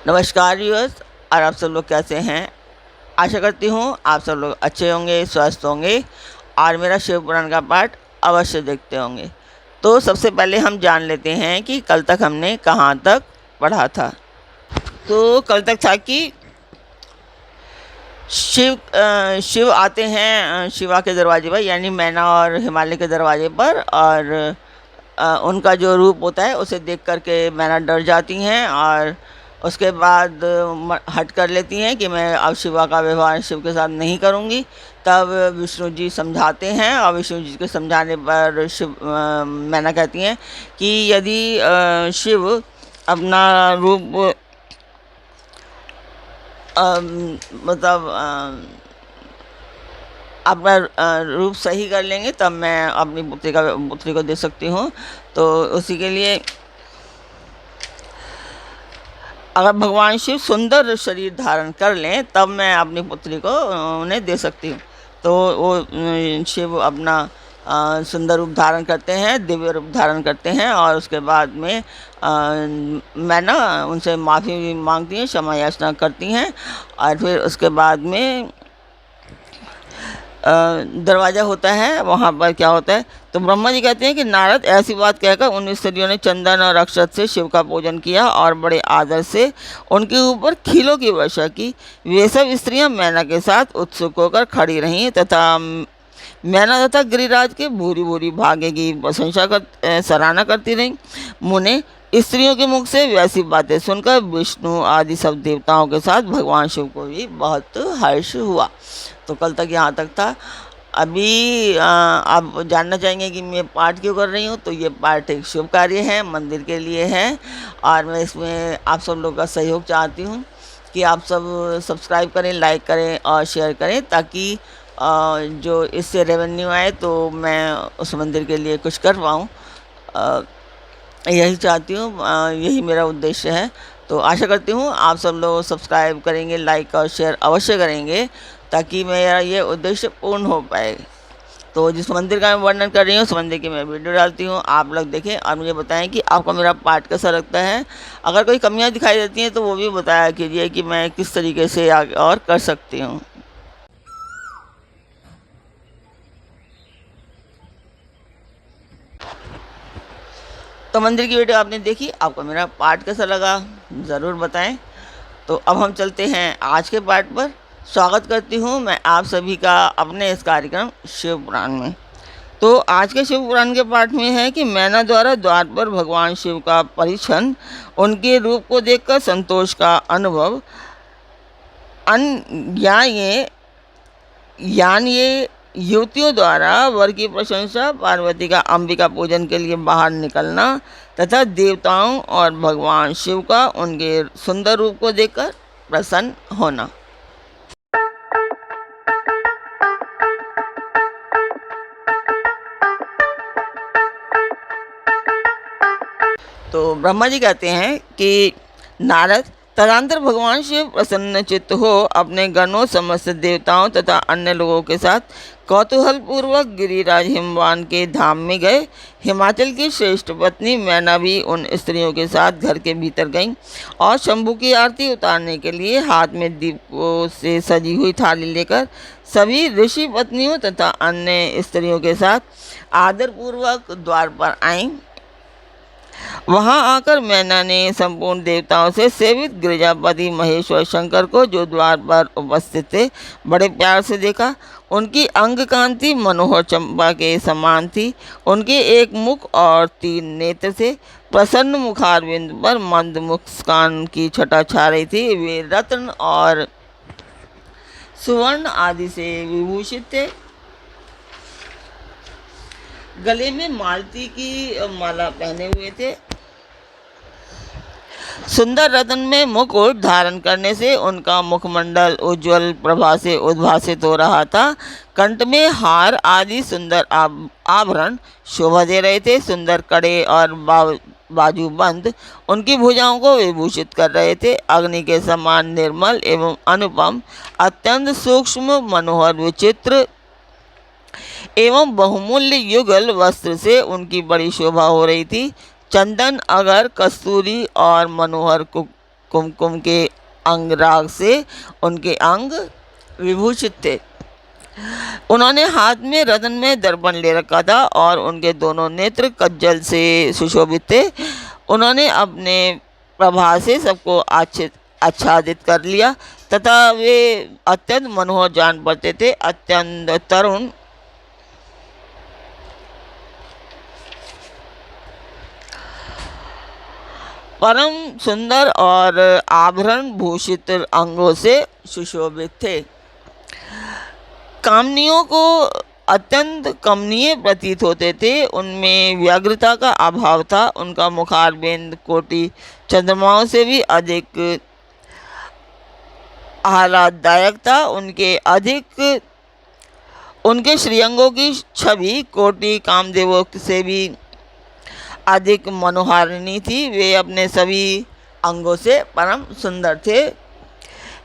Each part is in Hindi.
नमस्कार व्यूअर्स। और आप सब लोग कैसे हैं? आशा करती हूँ आप सब लोग अच्छे होंगे, स्वस्थ होंगे और मेरा शिव पुराण का पाठ अवश्य देखते होंगे। तो सबसे पहले हम जान लेते हैं कि कल तक हमने कहाँ तक पढ़ा था। तो कल तक था कि शिव आते हैं शिवा के दरवाजे पर, यानी मैना और हिमालय के दरवाजे पर, और उनका जो रूप होता है उसे देख कर के मैना डर जाती हैं और उसके बाद हट कर लेती हैं कि मैं अब शिवा का व्यवहार शिव के साथ नहीं करूँगी। तब विष्णु जी समझाते हैं और विष्णु जी के समझाने पर मैना कहती हैं कि यदि शिव अपना रूप मतलब अपना रूप सही कर लेंगे तब मैं अपनी पुत्री को दे सकती हूँ। तो उसी के लिए अगर भगवान शिव सुंदर शरीर धारण कर लें तब मैं अपनी पुत्री को उन्हें दे सकती हूँ। तो वो शिव अपना सुंदर रूप धारण करते हैं, दिव्य रूप धारण करते हैं और उसके बाद में मैं ना उनसे माफ़ी मांगती हैं, क्षमा याचना करती हैं। और फिर उसके बाद में दरवाज़ा होता है, वहाँ पर क्या होता है, तो ब्रह्मा जी कहते हैं कि नारद ऐसी बात कहकर उन स्त्रियों ने चंदन और अक्षत से शिव का पूजन किया और बड़े आदर से उनके ऊपर खीलों की वर्षा की। वे सब स्त्रियां मैना के साथ उत्सुक होकर खड़ी रहीं तथा मैना तथा गिरिराज के भूरी भूरी भाग्य की प्रशंसा सराहना करती रहीं। मुने स्त्रियों के मुख से वैसी बातें सुनकर विष्णु आदि सब देवताओं के साथ भगवान शिव को भी बहुत हर्ष हुआ। तो कल तक यहाँ तक था। अभी आप जानना चाहेंगे कि मैं पाठ क्यों कर रही हूँ, तो ये पाठ एक शुभ कार्य है, मंदिर के लिए है और मैं इसमें आप सब लोगों का सहयोग चाहती हूँ कि आप सब सब्सक्राइब करें, लाइक करें और शेयर करें ताकि जो इससे रेवेन्यू आए तो मैं उस मंदिर के लिए कुछ कर पाऊँ। यही चाहती हूँ, यही मेरा उद्देश्य है। तो आशा करती हूँ आप सब लोग सब्सक्राइब करेंगे, लाइक और शेयर अवश्य करेंगे ताकि मेरा ये उद्देश्य पूर्ण हो पाए। तो जिस मंदिर का मैं वर्णन कर रही हूँ उस मंदिर की मैं वीडियो डालती हूँ, आप लोग देखें और मुझे बताएं कि आपको मेरा पाठ कैसा लगता है। अगर कोई कमियाँ दिखाई देती हैं तो वो भी बताया कीजिए कि मैं किस तरीके से आगे और कर सकती हूँ। तो मंदिर की वीडियो आपने देखी, आपको मेरा पाठ कैसा लगा ज़रूर बताएं। तो अब हम चलते हैं आज के पाठ पर। स्वागत करती हूँ मैं आप सभी का अपने इस कार्यक्रम शिव पुराण में। तो आज के शिव पुराण के पाठ में है कि मैना द्वारा द्वार पर भगवान शिव का परिछन, उनके रूप को देखकर संतोष का अनुभव, यान ये युवतियों द्वारा वर की प्रशंसा, पार्वती का अंबिका पूजन के लिए बाहर निकलना तथा देवताओं और भगवान शिव का उनके सुंदर रूप को देखकर प्रसन्न होना। तो ब्रह्मा जी कहते हैं कि नारद, तदंतर भगवान शिव प्रसन्न चित्त हो अपने गणों, समस्त देवताओं तथा अन्य लोगों के साथ कौतूहल पूर्वक गिरिराज हिमवान के धाम में गए। हिमाचल की श्रेष्ठ पत्नी मैना भी उन स्त्रियों के साथ घर के भीतर गईं और शंभू की आरती उतारने के लिए हाथ में दीपों से सजी हुई थाली लेकर सभी ऋषि पत्नियों तथा अन्य स्त्रियों के साथ आदरपूर्वक द्वार पर आईं। वहां आकर मैना ने संपूर्ण देवताओं से सेवित गिरिजापति महेश्वर शंकर को, जो द्वार पर उपस्थित थे, बड़े प्यार से देखा। उनकी अंग कांति मनोहर चंपा के समान थी। उनके एक मुख और 3 नेत्र थे। प्रसन्न मुखारविंद पर मंद मुस्कान की छटा छा रही थी। वे रत्न और सुवर्ण आदि से विभूषित थे। गले में मालती की माला पहने हुए थे। सुंदर रत्न में मुकुट धारण करने से उनका मुखमंडल उज्जवल प्रभा से उद्भासित हो रहा था। कंठ में हार आदि सुंदर आभरण शोभा दे रहे थे। सुंदर कड़े और बाजूबंद उनकी भुजाओं को विभूषित कर रहे थे। अग्नि के समान निर्मल एवं अनुपम, अत्यंत सूक्ष्म, मनोहर, विचित्र एवं बहुमूल्य युगल वस्त्र से उनकी बड़ी शोभा हो रही थी। चंदन, अगर, कस्तूरी और मनोहर कुमकुम के अंगराग से उनके अंग विभूषित थे। उन्होंने हाथ में रत्न में दर्पण ले रखा था और उनके दोनों नेत्र कज्जल से सुशोभित थे। उन्होंने अपने प्रभा से सबको आच्छादित कर लिया तथा वे अत्यंत मनोहर जान पड़ते थे। अत्यंत तरुण परम सुंदर और आभरण भूषित अंगों से सुशोभित थे। कामनियों को अत्यंत कमनीय प्रतीत होते थे। उनमें व्यग्रता का अभाव था। उनका मुखारबिंद कोटि चंद्रमाओं से भी अधिक आह्लाददायक था। उनके श्रीअंगों की छवि कोटि कामदेवों से भी अधिक मनोहारिणी थी। वे अपने सभी अंगों से परम सुंदर थे।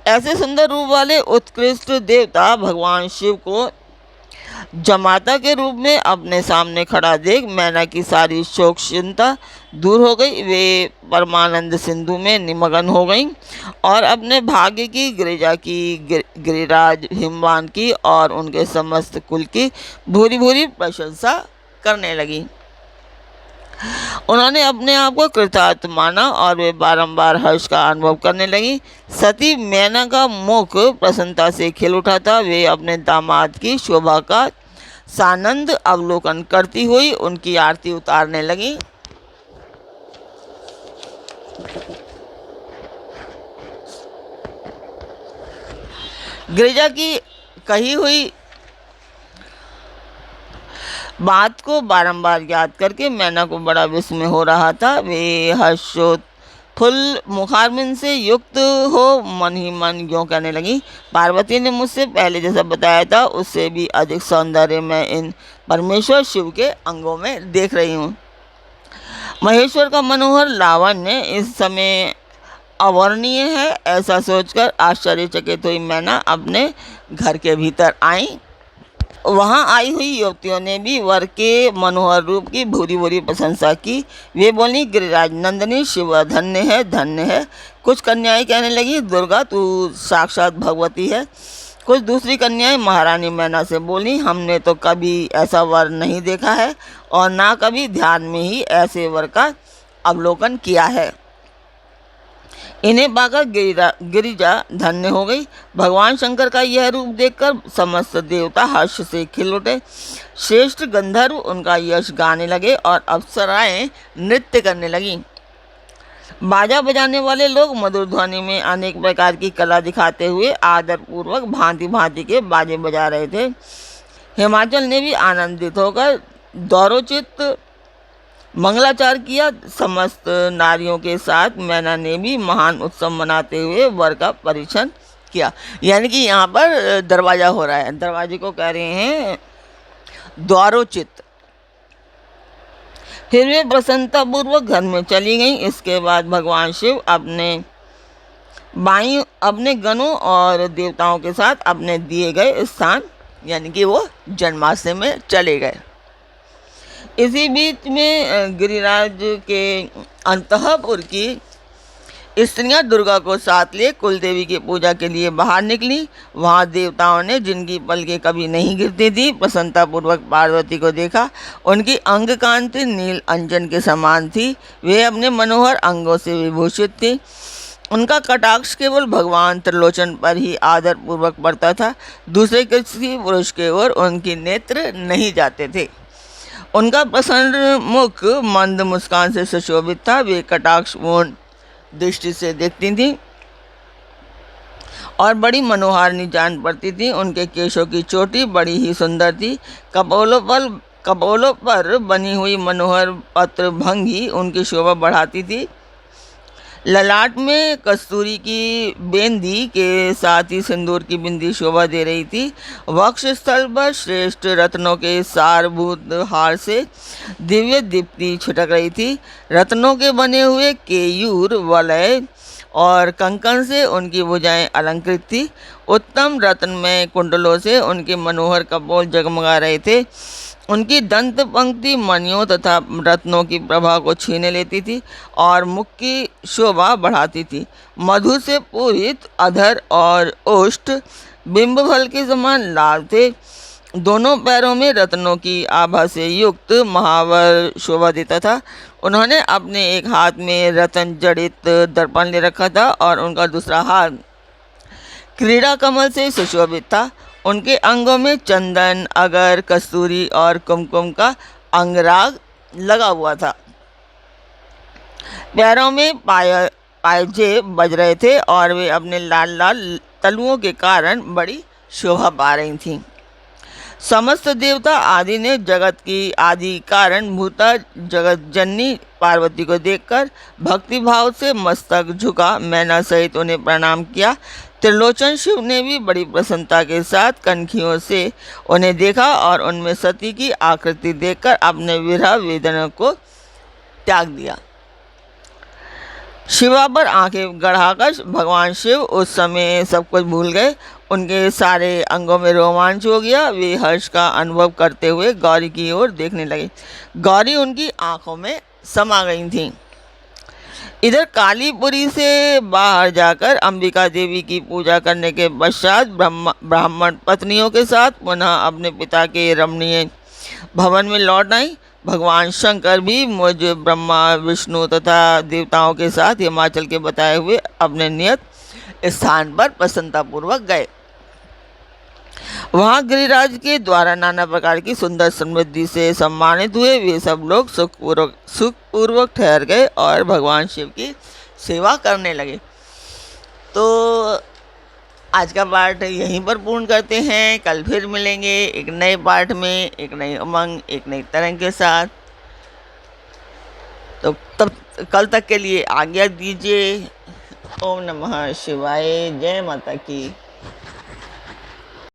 ऐसे सुंदर रूप वाले उत्कृष्ट देवता भगवान शिव को जमाता के रूप में अपने सामने खड़ा देख मैना की सारी शोक चिंता दूर हो गई। वे परमानंद सिंधु में निमग्न हो गईं और अपने भाग्य की गिरिराज हिमवान की और उनके समस्त कुल की भूरी भूरी प्रशंसा करने लगी। उन्होंने अपने आप को कृतार्थ माना और वे बारंबार हर्ष का अनुभव करने लगी। सती मैना का मुख प्रसन्नता से खिल उठा था। वे अपने दामाद की शोभा का सानंद अवलोकन करती हुई उनकी आरती उतारने लगी। गिरिजा की कही हुई बात को बारंबार याद करके मैना को बड़ा विस्मय हो रहा था। वे हर्षोत्फुल्ल मुखारबिंद से युक्त हो मन ही मन यूँ कहने लगी, पार्वती ने मुझसे पहले जैसा बताया था उससे भी अधिक सौंदर्य मैं इन परमेश्वर शिव के अंगों में देख रही हूँ। महेश्वर का मनोहर लावण्य इस समय अवर्णनीय है। ऐसा सोचकर आश्चर्यचकित हुई मैना अपने घर के भीतर आई। वहाँ आई हुई युवतियों ने भी वर के मनोहर रूप की भूरी भूरी प्रशंसा की। वे बोली, गिरिराज नंदिनी शिव धन्य है, धन्य है। कुछ कन्याएं कहने लगी, दुर्गा तू साक्षात भगवती है। कुछ दूसरी कन्याएं महारानी मैना से बोली, हमने तो कभी ऐसा वर नहीं देखा है और ना कभी ध्यान में ही ऐसे वर का अवलोकन किया है। इन्हें पाकर गिरिजा धन्य हो गई। भगवान शंकर का यह रूप देखकर समस्त देवता हर्ष से खिल उठे। श्रेष्ठ गंधर्व उनका यश गाने लगे और अप्सराएं नृत्य करने लगीं। बाजा बजाने वाले लोग मधुर ध्वनि में अनेक प्रकार की कला दिखाते हुए आदरपूर्वक भांति भांति के बाजे बजा रहे थे। हिमाचल ने भी आनंदित होकर दौरोचित मंगलाचार किया। समस्त नारियों के साथ मैना ने भी महान उत्सव मनाते हुए वर का परीक्षण किया। यानी कि यहाँ पर दरवाज़ा हो रहा है, दरवाजे को कह रहे हैं द्वारोचित। फिर वे प्रसन्नतापूर्वक घर में चली गईं। इसके बाद भगवान शिव अपने गणों और देवताओं के साथ अपने दिए गए स्थान यानी कि वो जन्माश्रम में चले गए। इसी बीच में गिरिराज के अंतःपुर की स्त्रियां दुर्गा को साथ ले कुलदेवी की पूजा के लिए बाहर निकली। वहां देवताओं ने, जिनकी पलकें कभी नहीं गिरती थी, प्रसन्नतापूर्वक पार्वती को देखा। उनकी अंग कांति नील अंजन के समान थी। वे अपने मनोहर अंगों से विभूषित थी। उनका कटाक्ष केवल भगवान त्रिलोचन पर ही आदरपूर्वक पड़ता था। दूसरे किसी पुरुष की ओर उनके नेत्र नहीं जाते थे। उनका प्रसन्न मुख मंद मुस्कान से सुशोभित था। वे कटाक्षपूर्ण दृष्टि से देखती थीं और बड़ी मनोहारिणी जान पड़ती थी। उनके केशों की चोटी बड़ी ही सुंदर थी। कपोलों पर बनी हुई मनोहर पत्र भंगी उनकी शोभा बढ़ाती थी। ललाट में कस्तूरी की बेंदी के साथ ही सिंदूर की बिंदी शोभा दे रही थी। वक्ष स्थल पर श्रेष्ठ रत्नों के सारभूत हार से दिव्य दीप्ति छिटक रही थी। रत्नों के बने हुए केयूर, वलय और कंकन से उनकी भुजाएं अलंकृत थी। उत्तम रत्नमय कुंडलों से उनके मनोहर कपोल जगमगा रहे थे। उनकी दंत पंक्ति मणियों तथा रत्नों की प्रभा को छीने लेती थी और मुख की शोभा बढ़ाती थी। मधु से पूरित अधर और ओष्ठ बिंब फल के समान लाल थे। दोनों पैरों में रत्नों की आभा से युक्त महावर शोभा देता था। उन्होंने अपने एक हाथ में रत्न जड़ित दर्पण ले रखा था और उनका दूसरा हाथ क्रीड़ा कमल से सुशोभित था। उनके अंगों में चंदन, अगर, कस्तूरी और कुमकुम का अंगराग लगा हुआ था। पैरों में पायजे बज रहे थे और वे अपने लाल लाल तलुओं के कारण बड़ी शोभा पा रही थीं। समस्त देवता आदि ने जगत की आदि कारण भूता जगत जननी पार्वती को देखकर भक्ति भाव से मस्तक झुका मैना सहित उन्हें प्रणाम किया। त्रिलोचन शिव ने भी बड़ी प्रसन्नता के साथ कनखियों से उन्हें देखा और उनमें सती की आकृति देखकर अपने विरह वेदना को त्याग दिया। शिवा पर आंखें गड़ाकर भगवान शिव उस समय सब कुछ भूल गए। उनके सारे अंगों में रोमांच हो गया। वे हर्ष का अनुभव करते हुए गौरी की ओर देखने लगे। गौरी उनकी आंखों में समा गई थीं। इधर कालीपुरी से बाहर जाकर अंबिका देवी की पूजा करने के पश्चात ब्राह्मण पत्नियों के साथ पुनः अपने पिता के रमणीय भवन में लौट आई। भगवान शंकर भी मुझ ब्रह्मा, विष्णु तथा देवताओं के साथ हिमाचल के बताए हुए अपने नियत स्थान पर प्रसन्नतापूर्वक गए। वहाँ गिरिराज के द्वारा नाना प्रकार की सुंदर समृद्धि से सम्मानित हुए। वे सब लोग सुखपूर्वक ठहर गए और भगवान शिव की सेवा करने लगे। तो आज का पाठ यहीं पर पूर्ण करते हैं। कल फिर मिलेंगे एक नए पाठ में, एक नई उमंग, एक नई तरंग के साथ। तो तब कल तक के लिए आज्ञा दीजिए। ओम नमः शिवाय। जय माता की।